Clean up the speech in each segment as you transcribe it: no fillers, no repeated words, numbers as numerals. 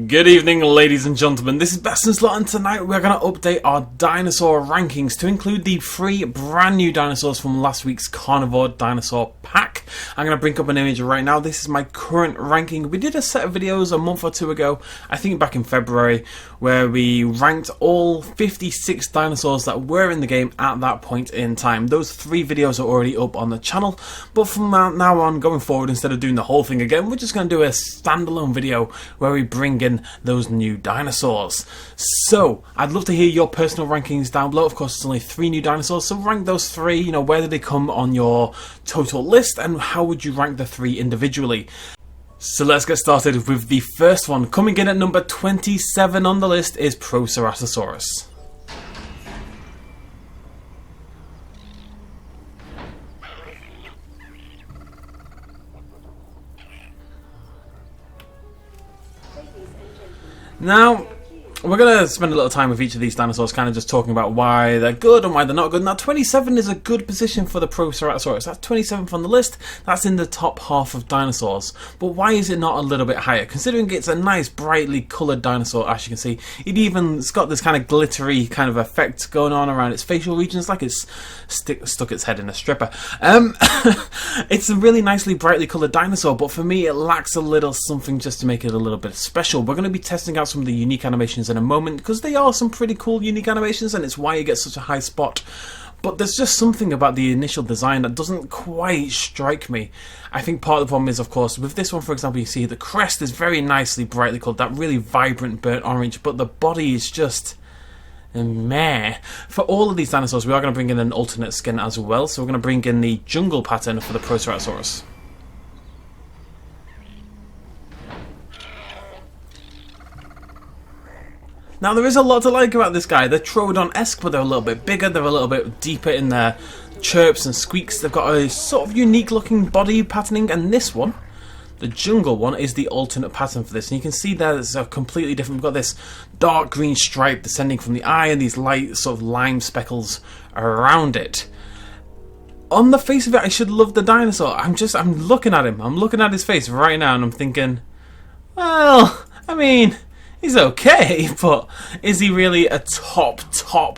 Good evening, ladies and gentlemen. This is BestInSlot, and tonight we're going to update our dinosaur rankings to include the 3 brand new dinosaurs from last week's Carnivore Dinosaur pack. I'm going to bring up an image right now. This is my current ranking. We did a set of videos a month or two ago, I think back in February, where we ranked all 56 dinosaurs that were in the game at that point in time. Those 3 videos are already up on the channel, but from now on, going forward, instead of doing the whole thing again, we're just going to do a standalone video where we bring in those new dinosaurs. So I'd love to hear your personal rankings down below. Of course, it's only 3 new dinosaurs, so rank those 3. You know, where did they come on your total list, and how would you rank the 3 individually? So let's get started with the first one. Coming in at number 27 on the list is Proceratosaurus. Now, we're going to spend a little time with each of these dinosaurs, kind of just talking about why they're good and why they're not good. Now, 27 is a good position for the Proceratosaurus. That's 27th on the list. That's in the top half of dinosaurs. But why is it not a little bit higher? Considering it's a nice, brightly coloured dinosaur, as you can see. It's got this kind of glittery kind of effect going on around its facial regions, like it's stuck its head in a stripper. It's a really nicely, brightly coloured dinosaur, but for me, it lacks a little something just to make it a little bit special. We're going to be testing out some of the unique animations in a moment, because they are some pretty cool unique animations, and it's why it gets such a high spot. But there's just something about the initial design that doesn't quite strike me. I think part of the problem is, of course, with this one, for example, you see the crest is very nicely brightly coloured, that really vibrant burnt orange, but the body is just meh. For all of these dinosaurs, we are going to bring in an alternate skin as well, so we're going to bring in the jungle pattern for the Proceratosaurus. Now, there is a lot to like about this guy. They're Troodon-esque, but they're a little bit bigger, they're a little bit deeper in their chirps and squeaks. They've got a sort of unique looking body patterning, and this one, the jungle one, is the alternate pattern for this. And you can see there it's a completely different. We've got this dark green stripe descending from the eye and these light sort of lime speckles around it. On the face of it, I should love the dinosaur. I'm looking at him. I'm looking at his face right now, and I'm thinking, well, I mean, he's okay, but is he really a top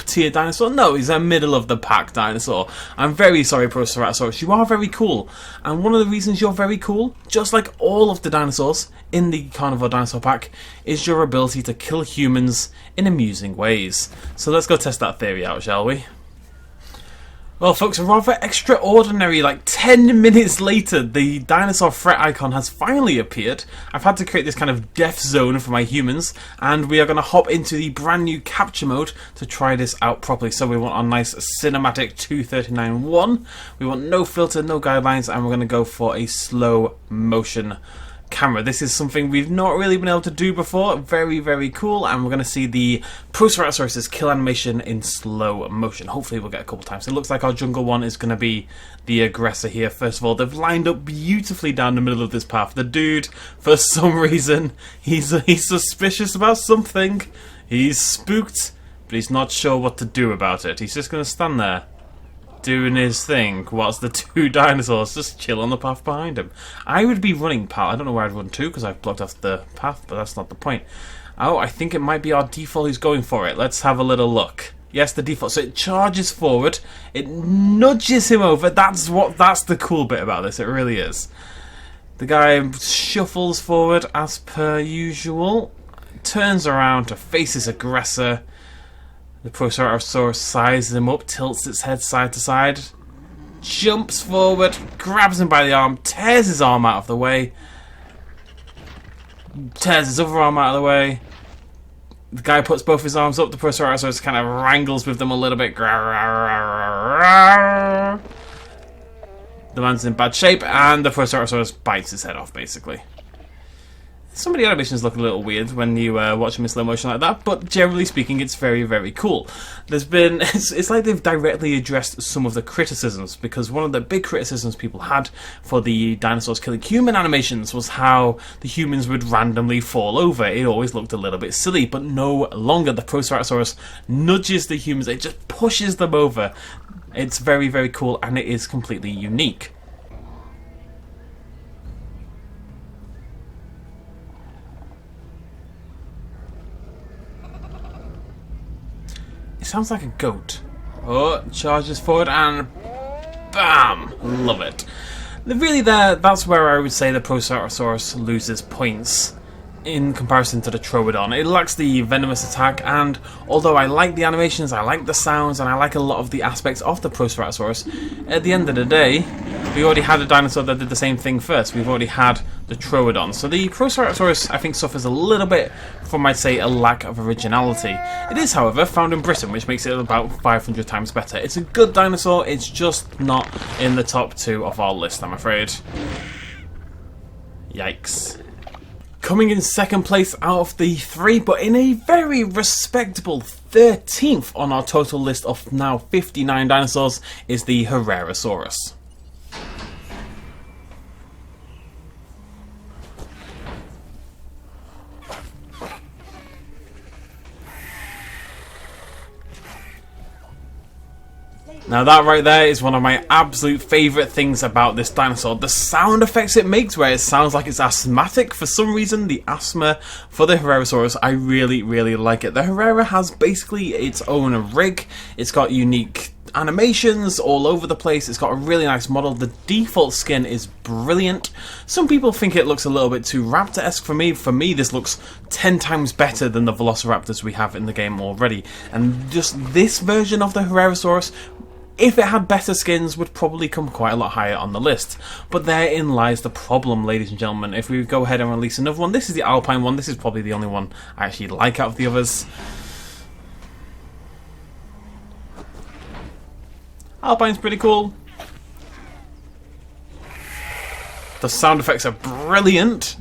tier dinosaur? No, he's a middle of the pack dinosaur. I'm very sorry, Proceratosaurus. You are very cool, and one of the reasons you're very cool, just like all of the dinosaurs in the Carnivore Dinosaur pack, is your ability to kill humans in amusing ways. So let's go test that theory out, shall we? Well, folks, rather extraordinary, like 10 minutes later, the dinosaur threat icon has finally appeared. I've had to create this kind of death zone for my humans, and we are going to hop into the brand new capture mode to try this out properly. So we want our nice cinematic 239.1, we want no filter, no guidelines, and we're going to go for a slow motion camera. This is something we've not really been able to do before. Very, very cool, and we're going to see the Proceratosaurus' kill animation in slow motion. Hopefully we'll get a couple times. It looks like our jungle one is going to be the aggressor here. First of all, they've lined up beautifully down the middle of this path. The dude, for some reason, he's suspicious about something. He's spooked, but he's not sure what to do about it. He's just going to stand there doing his thing whilst the 2 dinosaurs just chill on the path behind him. I would be running, pal. I don't know where I'd run to because I've blocked off the path, but that's not the point. Oh, I think it might be our default who's going for it. Let's have a little look. Yes, the default. So it charges forward, it nudges him over. That's the cool bit about this. It really is. The guy shuffles forward as per usual, turns around to face his aggressor. The Proceratosaurus sizes him up, tilts its head side to side, jumps forward, grabs him by the arm, tears his arm out of the way, tears his other arm out of the way. The guy puts both his arms up, the Proceratosaurus kind of wrangles with them a little bit. The man's in bad shape, and the Proceratosaurus bites his head off, basically. Some of the animations look a little weird when you watch them in slow motion like that, but generally speaking, it's very, very cool. It's like they've directly addressed some of the criticisms, because one of the big criticisms people had for the dinosaurs killing human animations was how the humans would randomly fall over. It always looked a little bit silly, but no longer. The Proceratosaurus nudges the humans, it just pushes them over. It's very, very cool, and it is completely unique. It sounds like a goat. Oh, charges forward and bam! Love it. Really that's where I would say the Proceratosaurus loses points in comparison to the Troodon. It lacks the venomous attack, and although I like the animations, I like the sounds, and I like a lot of the aspects of the Proceratosaurus, at the end of the day, we already had a dinosaur that did the same thing first. We've already had the Troodon. So the Proceratosaurus, I think, suffers a little bit from, I'd say, a lack of originality. It is, however, found in Britain, which makes it about 500 times better. It's a good dinosaur, it's just not in the top 2 of our list, I'm afraid. Yikes. Coming in second place out of the 3, but in a very respectable 13th on our total list of now 59 dinosaurs, is the Herrerasaurus. Now that right there is one of my absolute favourite things about this dinosaur. The sound effects it makes, where it sounds like it's asthmatic. For some reason, the asthma for the Herrerasaurus, I really, really like it. The Herrera has basically its own rig. It's got unique animations all over the place. It's got a really nice model. The default skin is brilliant. Some people think it looks a little bit too raptor-esque. For me this looks 10 times better than the velociraptors we have in the game already. And just this version of the Herrerasaurus, if it had better skins, would probably come quite a lot higher on the list. But therein lies the problem, ladies and gentlemen. If we go ahead and release another one, this is the Alpine one. This is probably the only one I actually like out of the others. Alpine's pretty cool. The sound effects are brilliant.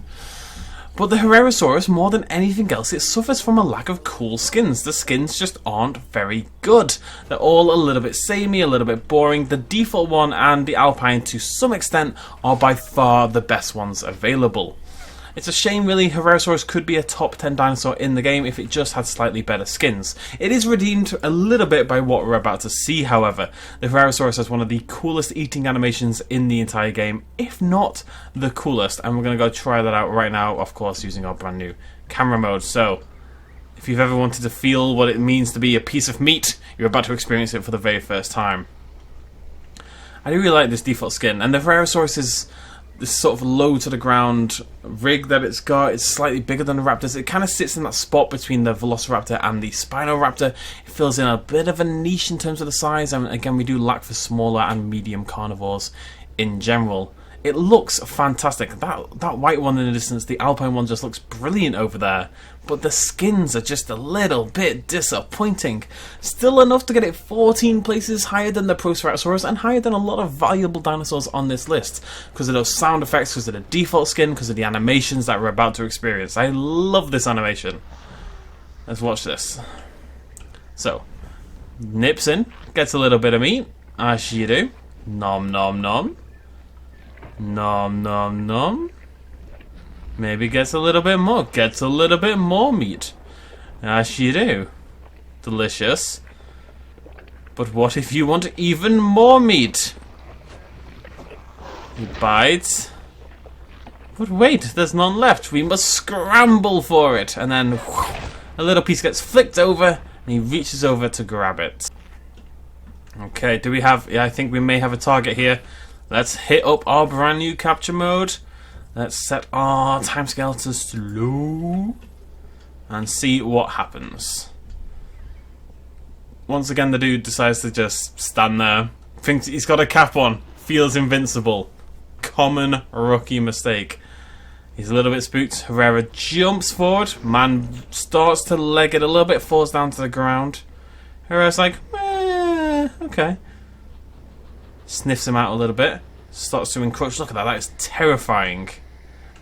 But the Herrerasaurus, more than anything else, it suffers from a lack of cool skins. The skins just aren't very good. They're all a little bit samey, a little bit boring. The default one and the Alpine, to some extent, are by far the best ones available. It's a shame, really. Herrerasaurus could be a top 10 dinosaur in the game if it just had slightly better skins. It is redeemed a little bit by what we're about to see, however. The Herrerasaurus has one of the coolest eating animations in the entire game, if not the coolest, and we're going to go try that out right now, of course, using our brand new camera mode. So, if you've ever wanted to feel what it means to be a piece of meat, you're about to experience it for the very first time. I do really like this default skin, and the Herrerasaurus is this sort of low to the ground rig that it's got. It's slightly bigger than the raptors. It kind of sits in that spot between the velociraptor and the spinoraptor. It fills in a bit of a niche in terms of the size, and again, we do lack for smaller and medium carnivores in general. It looks fantastic. That white one in the distance, the Alpine one, just looks brilliant over there. But the skins are just a little bit disappointing. Still enough to get it 14 places higher than the Proceratosaurus and higher than a lot of valuable dinosaurs on this list. Because of those sound effects, because of the default skin, because of the animations that we're about to experience. I love this animation. Let's watch this. So, nips in, gets a little bit of meat, as you do. Nom nom nom. Nom nom nom. Maybe gets a little bit more. Gets a little bit more meat. As you do. Delicious. But what if you want even more meat? He bites. But wait, there's none left. We must scramble for it. And then a little piece gets flicked over and he reaches over to grab it. Okay, do we have... Yeah, I think we may have a target here. Let's hit up our brand new capture mode. Let's set our timescale to slow and see what happens. Once again, the dude decides to just stand there. Thinks he's got a cap on. Feels invincible. Common rookie mistake. He's a little bit spooked. Herrera jumps forward. Man starts to leg it a little bit, falls down to the ground. Herrera's like, okay. Sniffs him out a little bit. Starts to encroach. Look at that. That is terrifying.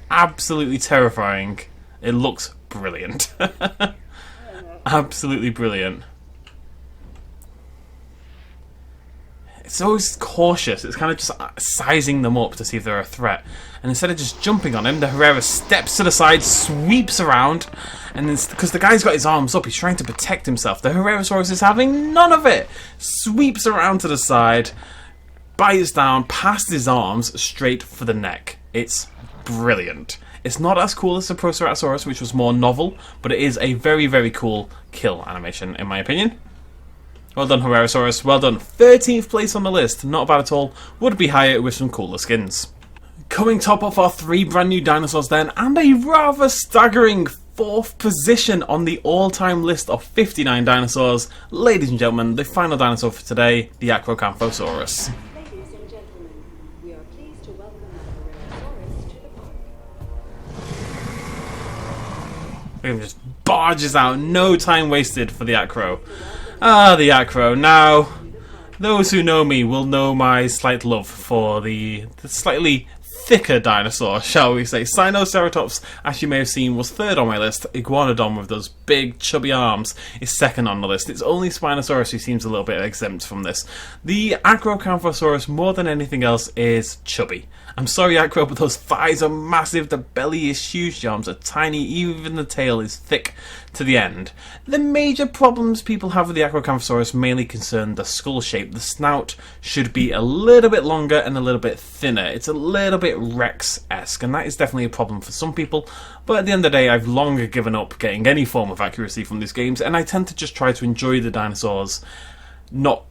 Absolutely terrifying. It looks brilliant. Absolutely brilliant. It's always cautious. It's kind of just sizing them up to see if they're a threat. And instead of just jumping on him, the Herrera steps to the side, sweeps around, and because the guy's got his arms up, he's trying to protect himself. The Herrerasaurus is having none of it. Sweeps around to the side, bites down past his arms straight for the neck. It's brilliant. It's not as cool as the Proceratosaurus, which was more novel, but it is a very, very cool kill animation, in my opinion. Well done, Herrerasaurus. Well done. 13th place on the list. Not bad at all. Would be higher with some cooler skins. Coming top of our 3 brand new dinosaurs then, and a rather staggering 4th position on the all-time list of 59 dinosaurs. Ladies and gentlemen, the final dinosaur for today, the Acrocanthosaurus. Ladies and gentlemen, we are pleased to welcome Herrerasaurus to the park. It just barges out, no time wasted for the Acro. Ah, the Acro. Now, those who know me will know my slight love for the slightly thicker dinosaur, shall we say. Sinoceratops, as you may have seen, was 3rd on my list. Iguanodon with those big chubby arms is 2nd on the list. It's only Spinosaurus who seems a little bit exempt from this. The Acrocanthosaurus, more than anything else, is chubby. I'm sorry, Acro, but those thighs are massive, the belly is huge, the arms are tiny, even the tail is thick to the end. The major problems people have with the Acrocanthosaurus mainly concern the skull shape. The snout should be a little bit longer and a little bit thinner. It's a little bit Rex-esque, and that is definitely a problem for some people, but at the end of the day, I've long given up getting any form of accuracy from these games, and I tend to just try to enjoy the dinosaurs, not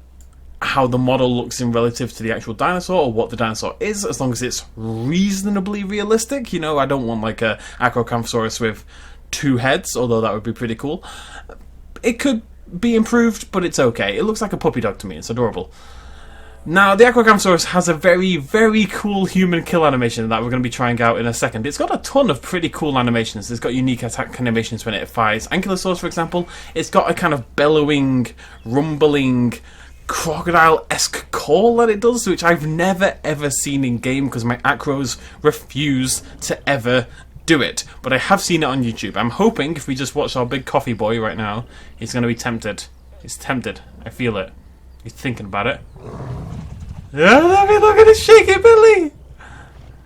how the model looks in relative to the actual dinosaur or what the dinosaur is, as long as it's reasonably realistic. You know, I don't want like a Acrocanthosaurus with 2 heads, although that would be pretty cool. It could be improved, but it's okay. It looks like a puppy dog to me. It's adorable. Now, the Acrocanthosaurus has a very, very cool human kill animation that we're going to be trying out in a second. It's got a ton of pretty cool animations. It's got unique attack animations when it fires. Ankylosaurus, for example, it's got a kind of bellowing, rumbling, crocodile-esque call that it does, which I've never ever seen in game because my Acros refuse to ever do it. But I have seen it on YouTube. I'm hoping if we just watch our big coffee boy right now, he's going to be tempted. He's tempted. I feel it. He's thinking about it. Let me look at his shaky belly.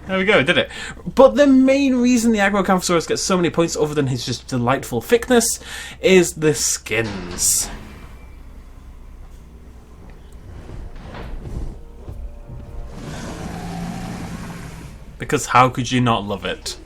There we go, did it. But the main reason the Acrocanthosaurus gets so many points, other than his just delightful thickness, is the skins. Because how could you not love it?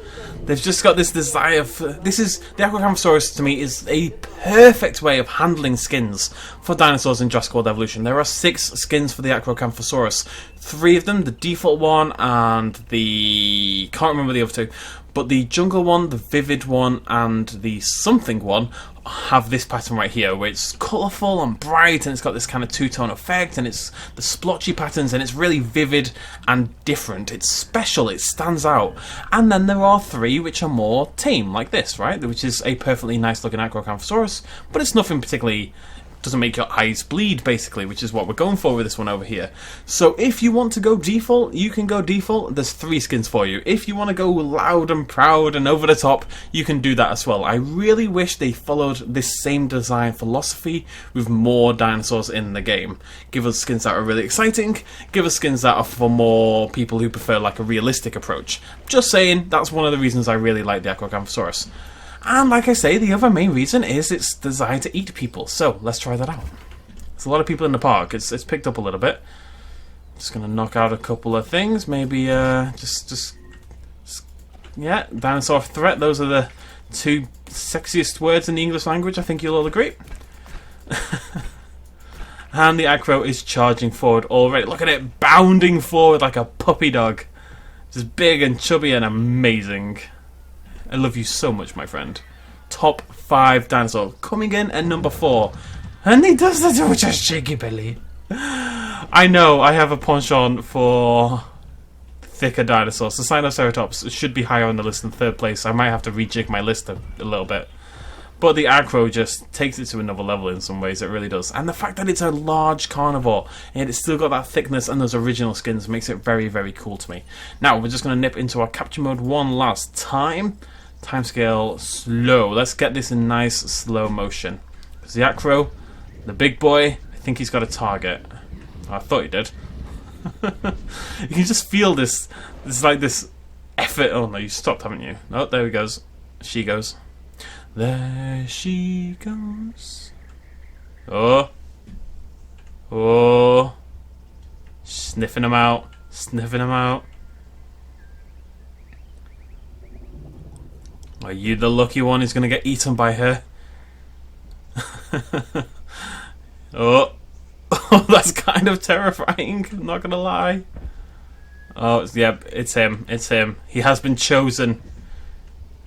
They've just got this desire for... the Acrocanthosaurus to me is a perfect way of handling skins for dinosaurs in Jurassic World Evolution. There are 6 skins for the Acrocanthosaurus. 3 of them, the default one and the... can't remember the other 2. But the jungle one, the vivid one, and the something one have this pattern right here, where it's colourful and bright, and it's got this kind of two-tone effect, and it's the splotchy patterns, and it's really vivid and different. It's special, it stands out. And then there are 3 which are more tame, like this, right? Which is a perfectly nice-looking Acrocanthosaurus, but it's nothing particularly... doesn't make your eyes bleed, basically, which is what we're going for with this one over here. So if you want to go default, you can go default. There's 3 skins for you. If you want to go loud and proud and over the top, you can do that as well. I really wish they followed this same design philosophy with more dinosaurs in the game. Give us skins that are really exciting. Give us skins that are for more people who prefer like a realistic approach. Just saying, that's one of the reasons I really like the Acrocanthosaurus. And like I say, the other main reason is its desire to eat people. So let's try that out. There's a lot of people in the park. It's picked up a little bit. Just gonna knock out a couple of things. Maybe just yeah, dinosaur threat. Those are the 2 sexiest words in the English language. I think you'll all agree. And the Acro is charging forward already. Look at it bounding forward like a puppy dog. Just big and chubby and amazing. I love you so much, my friend. Top 5 dinosaur coming in at number 4. And he does that with a shaky belly. I know, I have a penchant for thicker dinosaurs. The Sinoceratops should be higher on the list in 3rd place. I might have to rejig my list a little bit. But the Acro just takes it to another level in some ways, it really does. And the fact that it's a large carnivore, and it's still got that thickness and those original skins, makes it very, very cool to me. Now, we're just going to nip into our capture mode one last time. Timescale slow. Let's get this in nice slow motion. Because the Acro, the big boy, I think he's got a target. Oh, I thought he did. You can just feel this effort. Oh no, you stopped, haven't you? Oh, there he goes. She goes. There she goes. Oh. Oh. Sniffing him out. Sniffing him out. Are you the lucky one who's going to get eaten by her? Oh, Oh, that's kind of terrifying, I'm not gonna lie. Oh, yep, it's him. It's him. He has been chosen.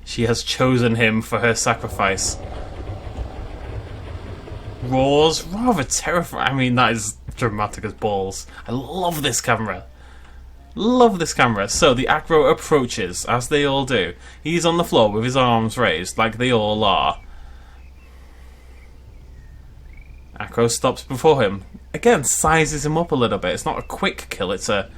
She has chosen him for her sacrifice. Roars, rather terrifying. I mean, that is dramatic as balls. I love this camera. Love this camera. So the Acro approaches, as they all do. He's on the floor with his arms raised, like they all are. Acro stops before him. Again, sizes him up a little bit. It's not a quick kill, it's a...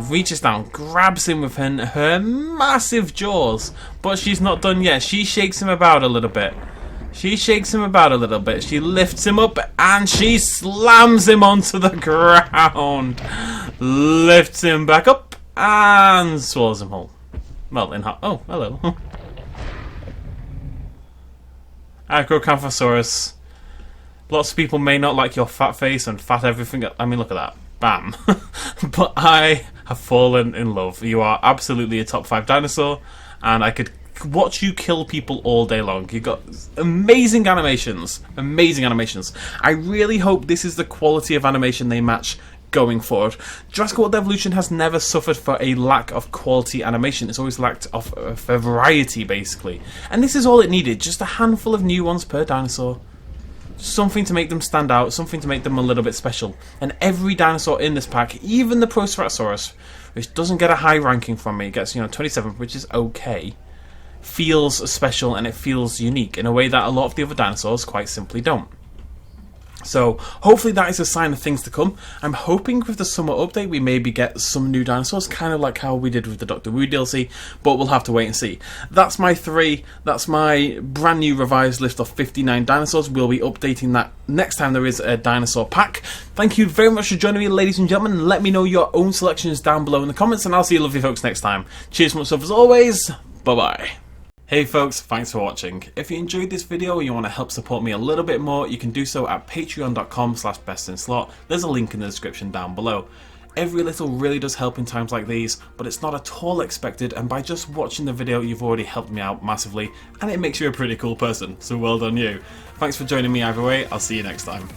reaches down, grabs him with her massive jaws. But she's not done yet. She shakes him about a little bit. She shakes him about a little bit. She lifts him up and she slams him onto the ground. Lifts him back up and swallows him whole. Well, in half. Oh, hello. Acrocanthosaurus. Lots of people may not like your fat face and fat everything. I mean, look at that. Bam. But I have fallen in love. You are absolutely a top 5 dinosaur, and I could watch you kill people all day long. You've got amazing animations. Amazing animations. I really hope this is the quality of animation they match going forward. Jurassic World Evolution has never suffered for a lack of quality animation. It's always lacked of variety, basically. And this is all it needed. Just a handful of new ones per dinosaur. Something to make them stand out, something to make them a little bit special. And every dinosaur in this pack, even the Proceratosaurus, which doesn't get a high ranking from me, it gets 27th, which is okay, feels special and it feels unique in a way that a lot of the other dinosaurs quite simply don't. So hopefully that is a sign of things to come. I'm hoping with the summer update we maybe get some new dinosaurs, kind of like how we did with the Doctor Who DLC, but we'll have to wait and see. That's my 3. That's my brand new revised list of 59 dinosaurs. We'll be updating that next time there is a dinosaur pack. Thank you very much for joining me, ladies and gentlemen. Let me know your own selections down below in the comments, and I'll see you lovely folks next time. Cheers, much love as always. Bye bye. Hey folks, thanks for watching. If you enjoyed this video and you want to help support me a little bit more, you can do so at patreon.com/bestinslot. There's a link in the description down below. Every little really does help in times like these, but it's not at all expected, and by just watching the video you've already helped me out massively, and it makes you a pretty cool person, so well done you. Thanks for joining me either way, I'll see you next time.